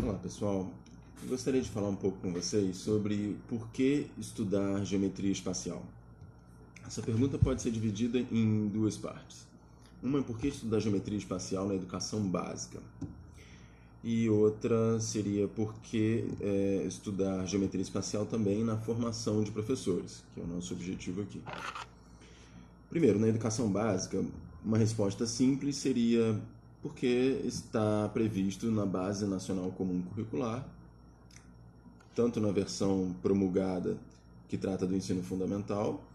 Olá pessoal, eu gostaria de falar um pouco com vocês sobre por que estudar geometria espacial. Essa pergunta pode ser dividida em duas partes. Uma é por que estudar geometria espacial na educação básica. E outra seria por que estudar geometria espacial também na formação de professores, que é o nosso objetivo aqui. Primeiro, na educação básica, uma resposta simples seria porque está previsto na Base Nacional Comum Curricular, tanto na versão promulgada, que trata do ensino fundamental,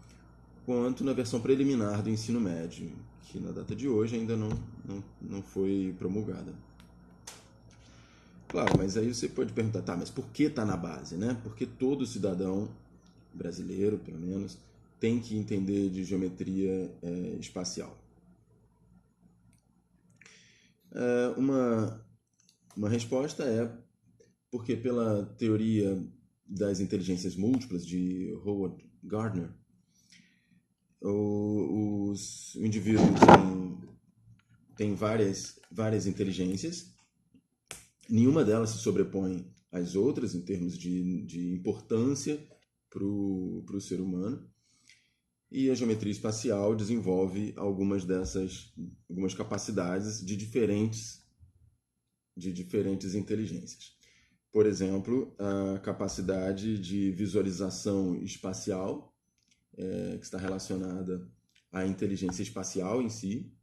quanto na versão preliminar do ensino médio, que na data de hoje ainda não foi promulgada. Claro, mas aí você pode perguntar, tá, mas por que está na base, né? Porque todo cidadão brasileiro, pelo menos, tem que entender de geometria espacial. Uma resposta é porque pela teoria das inteligências múltiplas de Howard Gardner, o indivíduo tem várias inteligências, nenhuma delas se sobrepõe às outras em termos de importância para o ser humano, e a geometria espacial desenvolve algumas capacidades de diferentes inteligências. Por exemplo, a capacidade de visualização espacial, que está relacionada à inteligência espacial em si,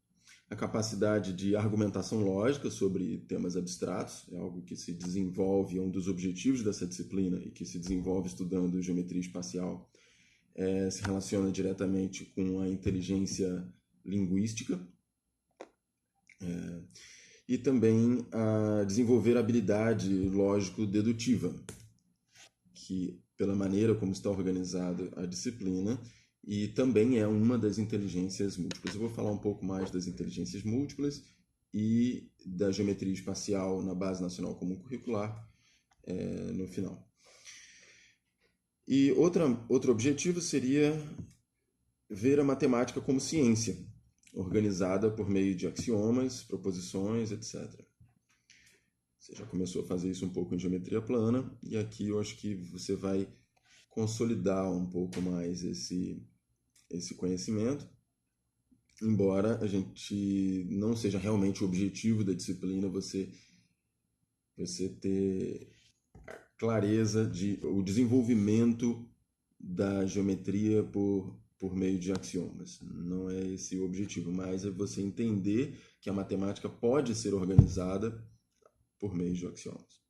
a capacidade de argumentação lógica sobre temas abstratos, é algo que se desenvolve, é um dos objetivos dessa disciplina e que se desenvolve estudando geometria espacial, se relaciona diretamente com a inteligência linguística, e também a desenvolver a habilidade lógico-dedutiva, que pela maneira como está organizada a disciplina, e também é uma das inteligências múltiplas. Eu vou falar um pouco mais das inteligências múltiplas e da geometria espacial na Base Nacional Comum Curricular no final. E outro objetivo seria ver a matemática como ciência, organizada por meio de axiomas, proposições, etc. Você já começou a fazer isso um pouco em geometria plana, e aqui eu acho que você vai consolidar um pouco mais esse conhecimento, embora a gente não seja realmente o objetivo da disciplina você ter clareza o desenvolvimento da geometria por meio de axiomas. Não é esse o objetivo, mas é você entender que a matemática pode ser organizada por meio de axiomas.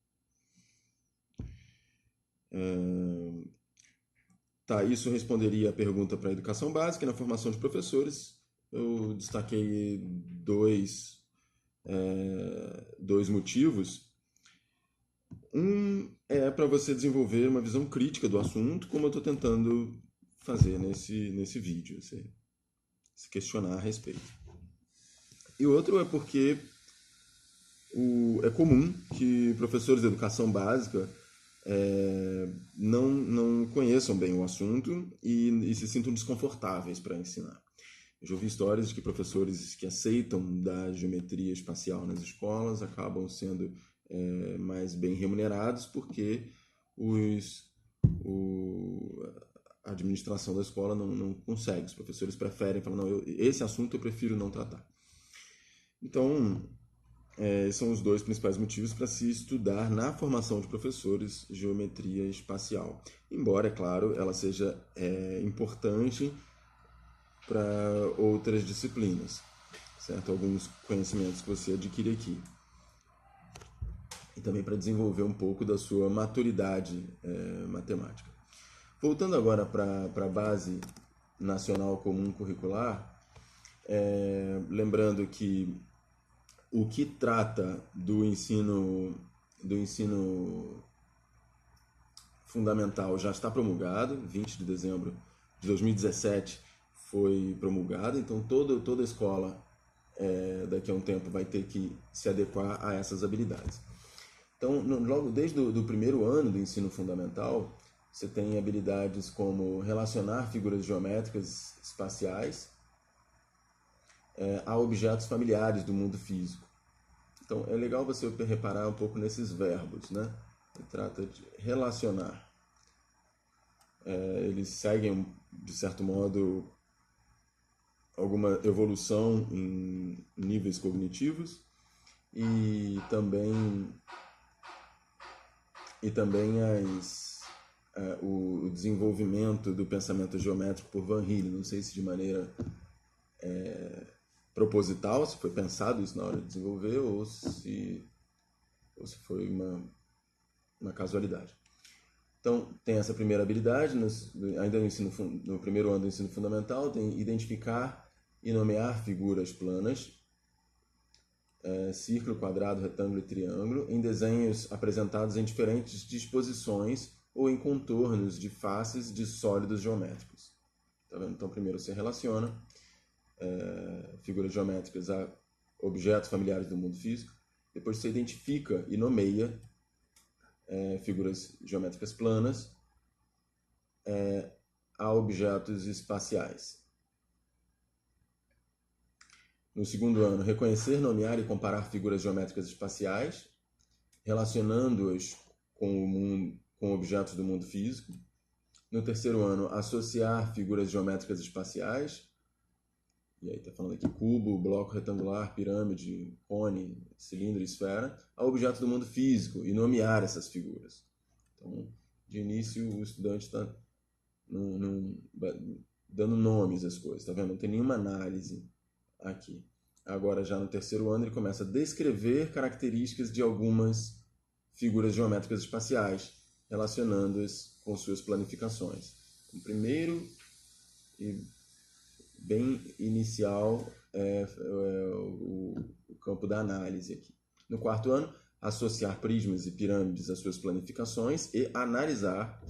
Isso responderia a pergunta para a educação básica. E na formação de professores, eu destaquei dois motivos. Um é para você desenvolver uma visão crítica do assunto, como eu estou tentando fazer nesse vídeo, se questionar a respeito. E outro é porque é comum que professores de educação básica não conheçam bem o assunto e se sintam desconfortáveis para ensinar. Eu já ouvi histórias de que professores que aceitam dar geometria espacial nas escolas acabam sendo mais bem remunerados porque a administração da escola não consegue. Os professores preferem falar, não, esse assunto eu prefiro não tratar. Então, esses são os dois principais motivos para se estudar na formação de professores geometria espacial. Embora, é claro, ela seja importante para outras disciplinas, certo? Alguns conhecimentos que você adquire aqui. E também para desenvolver um pouco da sua maturidade matemática. Voltando agora para a Base Nacional Comum Curricular, lembrando que o que trata do ensino fundamental já está promulgado, 20 de dezembro de 2017 foi promulgado, então toda escola daqui a um tempo vai ter que se adequar a essas habilidades. Então, logo desde o primeiro ano do ensino fundamental, você tem habilidades como relacionar figuras geométricas espaciais a objetos familiares do mundo físico. Então, é legal você reparar um pouco nesses verbos, né? Se trata de relacionar. Eles seguem, de certo modo, alguma evolução em níveis cognitivos e também o desenvolvimento do pensamento geométrico por Van Hille. Não sei se de maneira proposital, se foi pensado isso na hora de desenvolver ou se foi uma casualidade. Então, tem essa primeira habilidade, ainda no primeiro ano do ensino fundamental, tem identificar e nomear figuras planas, círculo, quadrado, retângulo e triângulo, em desenhos apresentados em diferentes disposições ou em contornos de faces de sólidos geométricos. Tá vendo? Então, primeiro você relaciona figuras geométricas a objetos familiares do mundo físico, depois você identifica e nomeia figuras geométricas planas a objetos espaciais. No segundo ano, reconhecer, nomear e comparar figuras geométricas espaciais, relacionando-as com objetos do mundo físico. No terceiro ano, associar figuras geométricas espaciais, e aí está falando aqui cubo, bloco retangular, pirâmide, cone, cilindro e esfera, a objetos do mundo físico e nomear essas figuras. Então, de início, o estudante está dando nomes às coisas, tá vendo? Não tem nenhuma análise aqui. Agora, já no terceiro ano, ele começa a descrever características de algumas figuras geométricas espaciais, relacionando-as com suas planificações. O primeiro e bem inicial o campo da análise aqui. No quarto ano, associar prismas e pirâmides às suas planificações e analisar,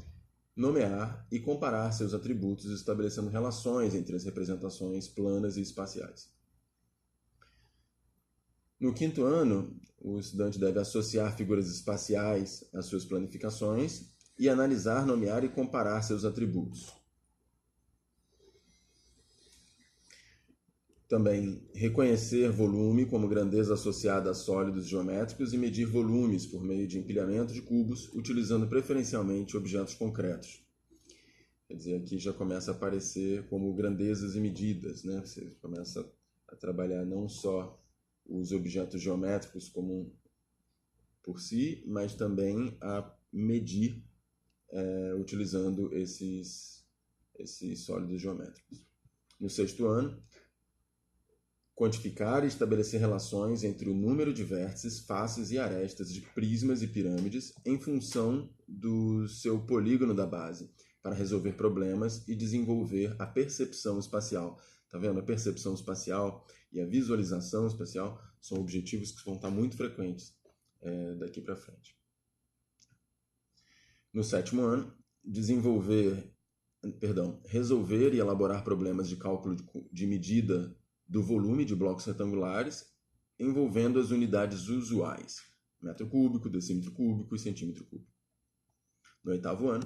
nomear e comparar seus atributos, estabelecendo relações entre as representações planas e espaciais. No quinto ano, o estudante deve associar figuras espaciais às suas planificações e analisar, nomear e comparar seus atributos. Também reconhecer volume como grandeza associada a sólidos geométricos e medir volumes por meio de empilhamento de cubos, utilizando preferencialmente objetos concretos. Quer dizer, aqui já começa a aparecer como grandezas e medidas, né? Você começa a trabalhar não só os objetos geométricos como por si, mas também a medir utilizando esses sólidos geométricos. No sexto ano, quantificar e estabelecer relações entre o número de vértices, faces e arestas de prismas e pirâmides em função do seu polígono da base, para resolver problemas e desenvolver a percepção espacial. Tá vendo? A percepção espacial e a visualização espacial são objetivos que vão estar muito frequentes daqui para frente. No sétimo ano, resolver e elaborar problemas de cálculo de medida do volume de blocos retangulares envolvendo as unidades usuais, metro cúbico, decímetro cúbico e centímetro cúbico. No oitavo ano,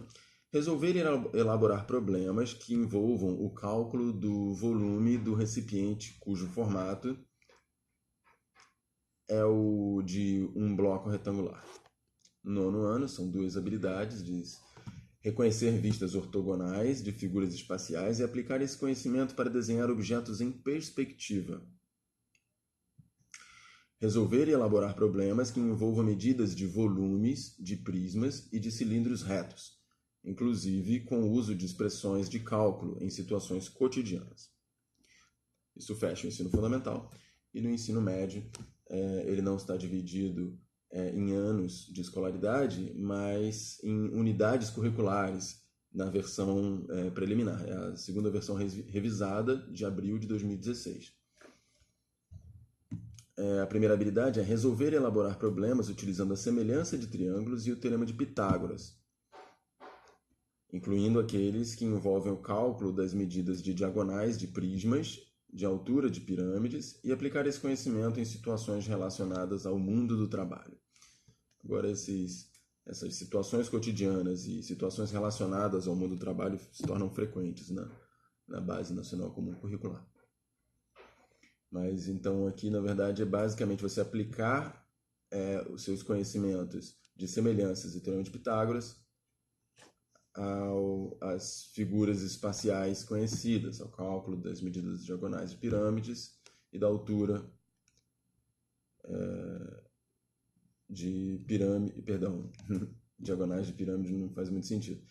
resolver e elaborar problemas que envolvam o cálculo do volume do recipiente cujo formato é o de um bloco retangular. No nono ano, são duas habilidades, diz reconhecer vistas ortogonais de figuras espaciais e aplicar esse conhecimento para desenhar objetos em perspectiva. Resolver e elaborar problemas que envolvam medidas de volumes, de prismas e de cilindros retos, inclusive com o uso de expressões de cálculo em situações cotidianas. Isso fecha o ensino fundamental. E no ensino médio, ele não está dividido em anos de escolaridade, mas em unidades curriculares na versão preliminar. É a segunda versão revisada de abril de 2016. A primeira habilidade é resolver e elaborar problemas utilizando a semelhança de triângulos e o teorema de Pitágoras, incluindo aqueles que envolvem o cálculo das medidas de diagonais de prismas, de altura de pirâmides e aplicar esse conhecimento em situações relacionadas ao mundo do trabalho. Agora, essas situações cotidianas e situações relacionadas ao mundo do trabalho se tornam frequentes na Base Nacional Comum Curricular. Mas, então, aqui, na verdade, é basicamente você aplicar os seus conhecimentos de semelhanças e teorema de Pitágoras às figuras espaciais conhecidas, ao cálculo das medidas diagonais de pirâmides e da altura de pirâmide, perdão, diagonais de pirâmide não faz muito sentido.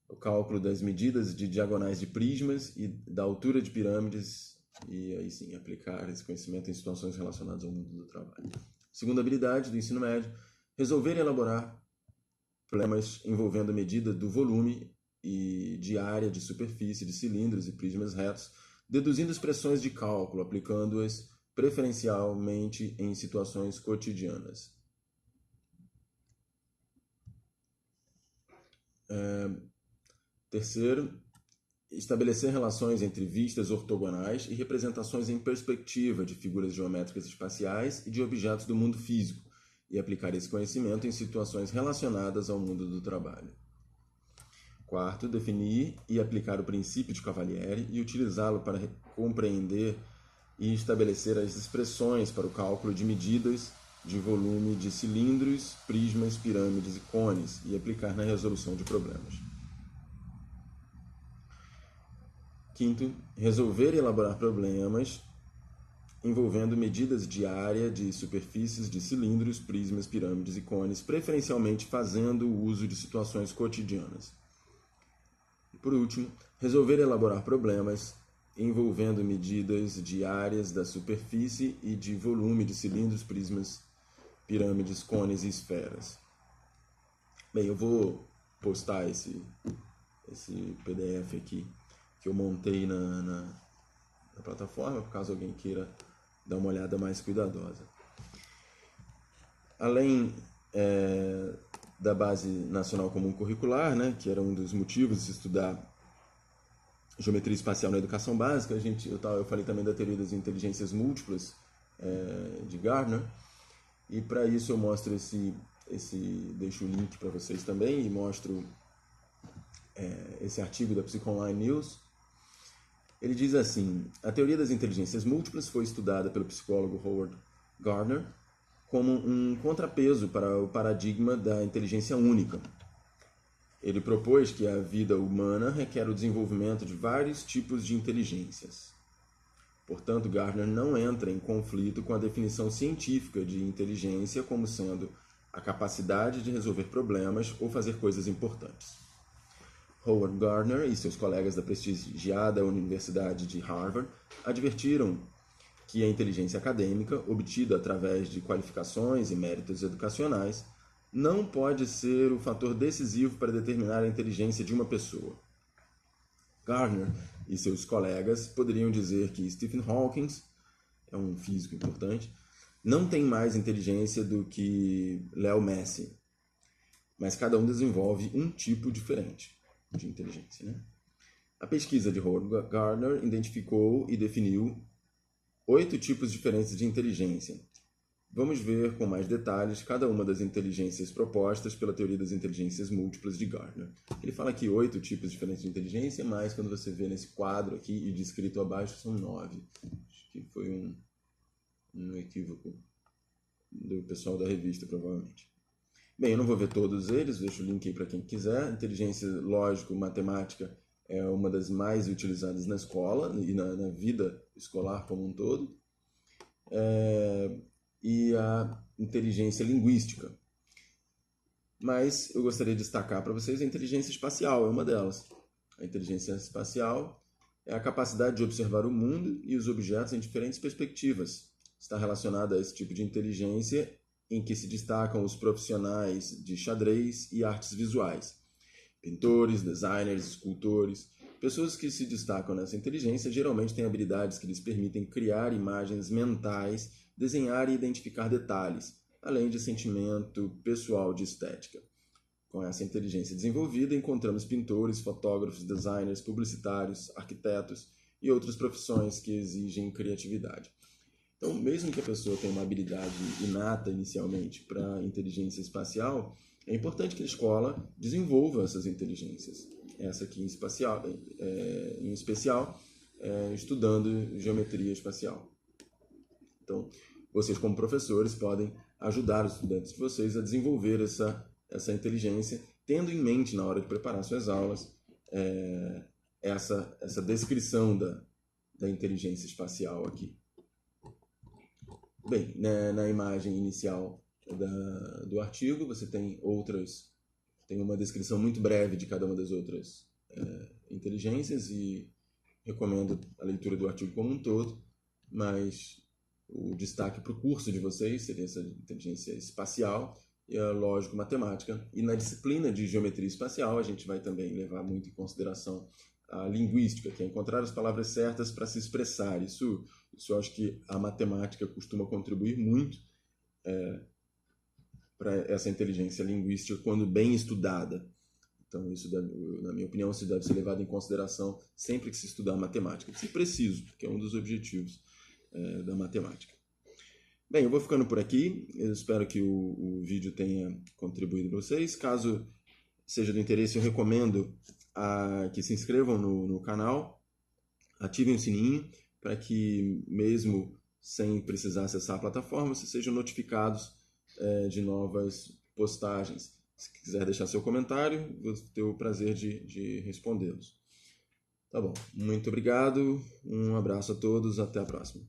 O cálculo das medidas de diagonais de prismas e da altura de pirâmides, e aí sim aplicar esse conhecimento em situações relacionadas ao mundo do trabalho. Segunda habilidade do ensino médio: resolver e elaborar problemas envolvendo a medida do volume e de área de superfície de cilindros e prismas retos, deduzindo expressões de cálculo, aplicando-as preferencialmente em situações cotidianas. Terceiro, estabelecer relações entre vistas ortogonais e representações em perspectiva de figuras geométricas espaciais e de objetos do mundo físico, e aplicar esse conhecimento em situações relacionadas ao mundo do trabalho. Quarto, definir e aplicar o princípio de Cavalieri e utilizá-lo para compreender e estabelecer as expressões para o cálculo de medidas de volume de cilindros, prismas, pirâmides e cones, e aplicar na resolução de problemas. Quinto, resolver e elaborar problemas envolvendo medidas de área de superfícies de cilindros, prismas, pirâmides e cones, preferencialmente fazendo uso de situações cotidianas. E por último, resolver e elaborar problemas envolvendo medidas de áreas da superfície e de volume de cilindros, prismas, pirâmides, cones e esferas. Bem, eu vou postar esse PDF aqui que eu montei na plataforma, caso alguém queira dar uma olhada mais cuidadosa. Além da Base Nacional Comum Curricular, né, que era um dos motivos de estudar geometria espacial na educação básica, eu falei também da teoria das inteligências múltiplas de Gardner, e para isso eu mostro deixo o link para vocês também, e mostro esse artigo da PsychOnline News. Ele diz assim: a teoria das inteligências múltiplas foi estudada pelo psicólogo Howard Gardner como um contrapeso para o paradigma da inteligência única. Ele propôs que a vida humana requer o desenvolvimento de vários tipos de inteligências. Portanto, Gardner não entra em conflito com a definição científica de inteligência como sendo a capacidade de resolver problemas ou fazer coisas importantes. Howard Gardner e seus colegas da prestigiada Universidade de Harvard advertiram que a inteligência acadêmica, obtida através de qualificações e méritos educacionais, não pode ser o fator decisivo para determinar a inteligência de uma pessoa. Gardner e seus colegas poderiam dizer que Stephen Hawking, é um físico importante, não tem mais inteligência do que Leo Messi, mas cada um desenvolve um tipo diferente de inteligência, né? A pesquisa de Howard Gardner identificou e definiu 8 tipos diferentes de inteligência. Vamos ver com mais detalhes cada uma das inteligências propostas pela teoria das inteligências múltiplas de Gardner. Ele fala aqui 8 tipos diferentes de inteligência, mas quando você vê nesse quadro aqui e descrito abaixo são 9. Acho que foi um equívoco do pessoal da revista, provavelmente. Bem, eu não vou ver todos eles, deixo o link aí para quem quiser. Inteligência lógico-matemática é uma das mais utilizadas na escola e na vida escolar como um todo. E a inteligência linguística. Mas eu gostaria de destacar para vocês a inteligência espacial, é uma delas. A inteligência espacial é a capacidade de observar o mundo e os objetos em diferentes perspectivas. Está relacionada a esse tipo de inteligência em que se destacam os profissionais de xadrez e artes visuais. Pintores, designers, escultores. Pessoas que se destacam nessa inteligência geralmente têm habilidades que lhes permitem criar imagens mentais, desenhar e identificar detalhes, além de sentimento pessoal de estética. Com essa inteligência desenvolvida, encontramos pintores, fotógrafos, designers, publicitários, arquitetos e outras profissões que exigem criatividade. Então, mesmo que a pessoa tenha uma habilidade inata inicialmente para a inteligência espacial, é importante que a escola desenvolva essas inteligências. Essa aqui em especial, estudando geometria espacial. Então, vocês como professores podem ajudar os estudantes de vocês a desenvolver essa inteligência, tendo em mente na hora de preparar suas aulas essa descrição da inteligência espacial aqui. Bem, na imagem inicial do artigo você tem uma descrição muito breve de cada uma das outras inteligências, e recomendo a leitura do artigo como um todo, mas o destaque para o curso de vocês seria essa inteligência espacial e a lógico-matemática. E na disciplina de geometria espacial a gente vai também levar muito em consideração a linguística, que é encontrar as palavras certas para se expressar. Isso eu acho que a matemática costuma contribuir muito para essa inteligência linguística quando bem estudada. Então, isso, na minha opinião, isso deve ser levado em consideração sempre que se estudar matemática. Ser preciso, que é um dos objetivos da matemática. Bem, eu vou ficando por aqui. Eu espero que o vídeo tenha contribuído para vocês. Caso seja do interesse, eu recomendo que se inscrevam no canal, ativem o sininho, para que, mesmo sem precisar acessar a plataforma, vocês sejam notificados de novas postagens. Se quiser deixar seu comentário, vou ter o prazer de respondê-los. Tá bom, muito obrigado, um abraço a todos, até a próxima.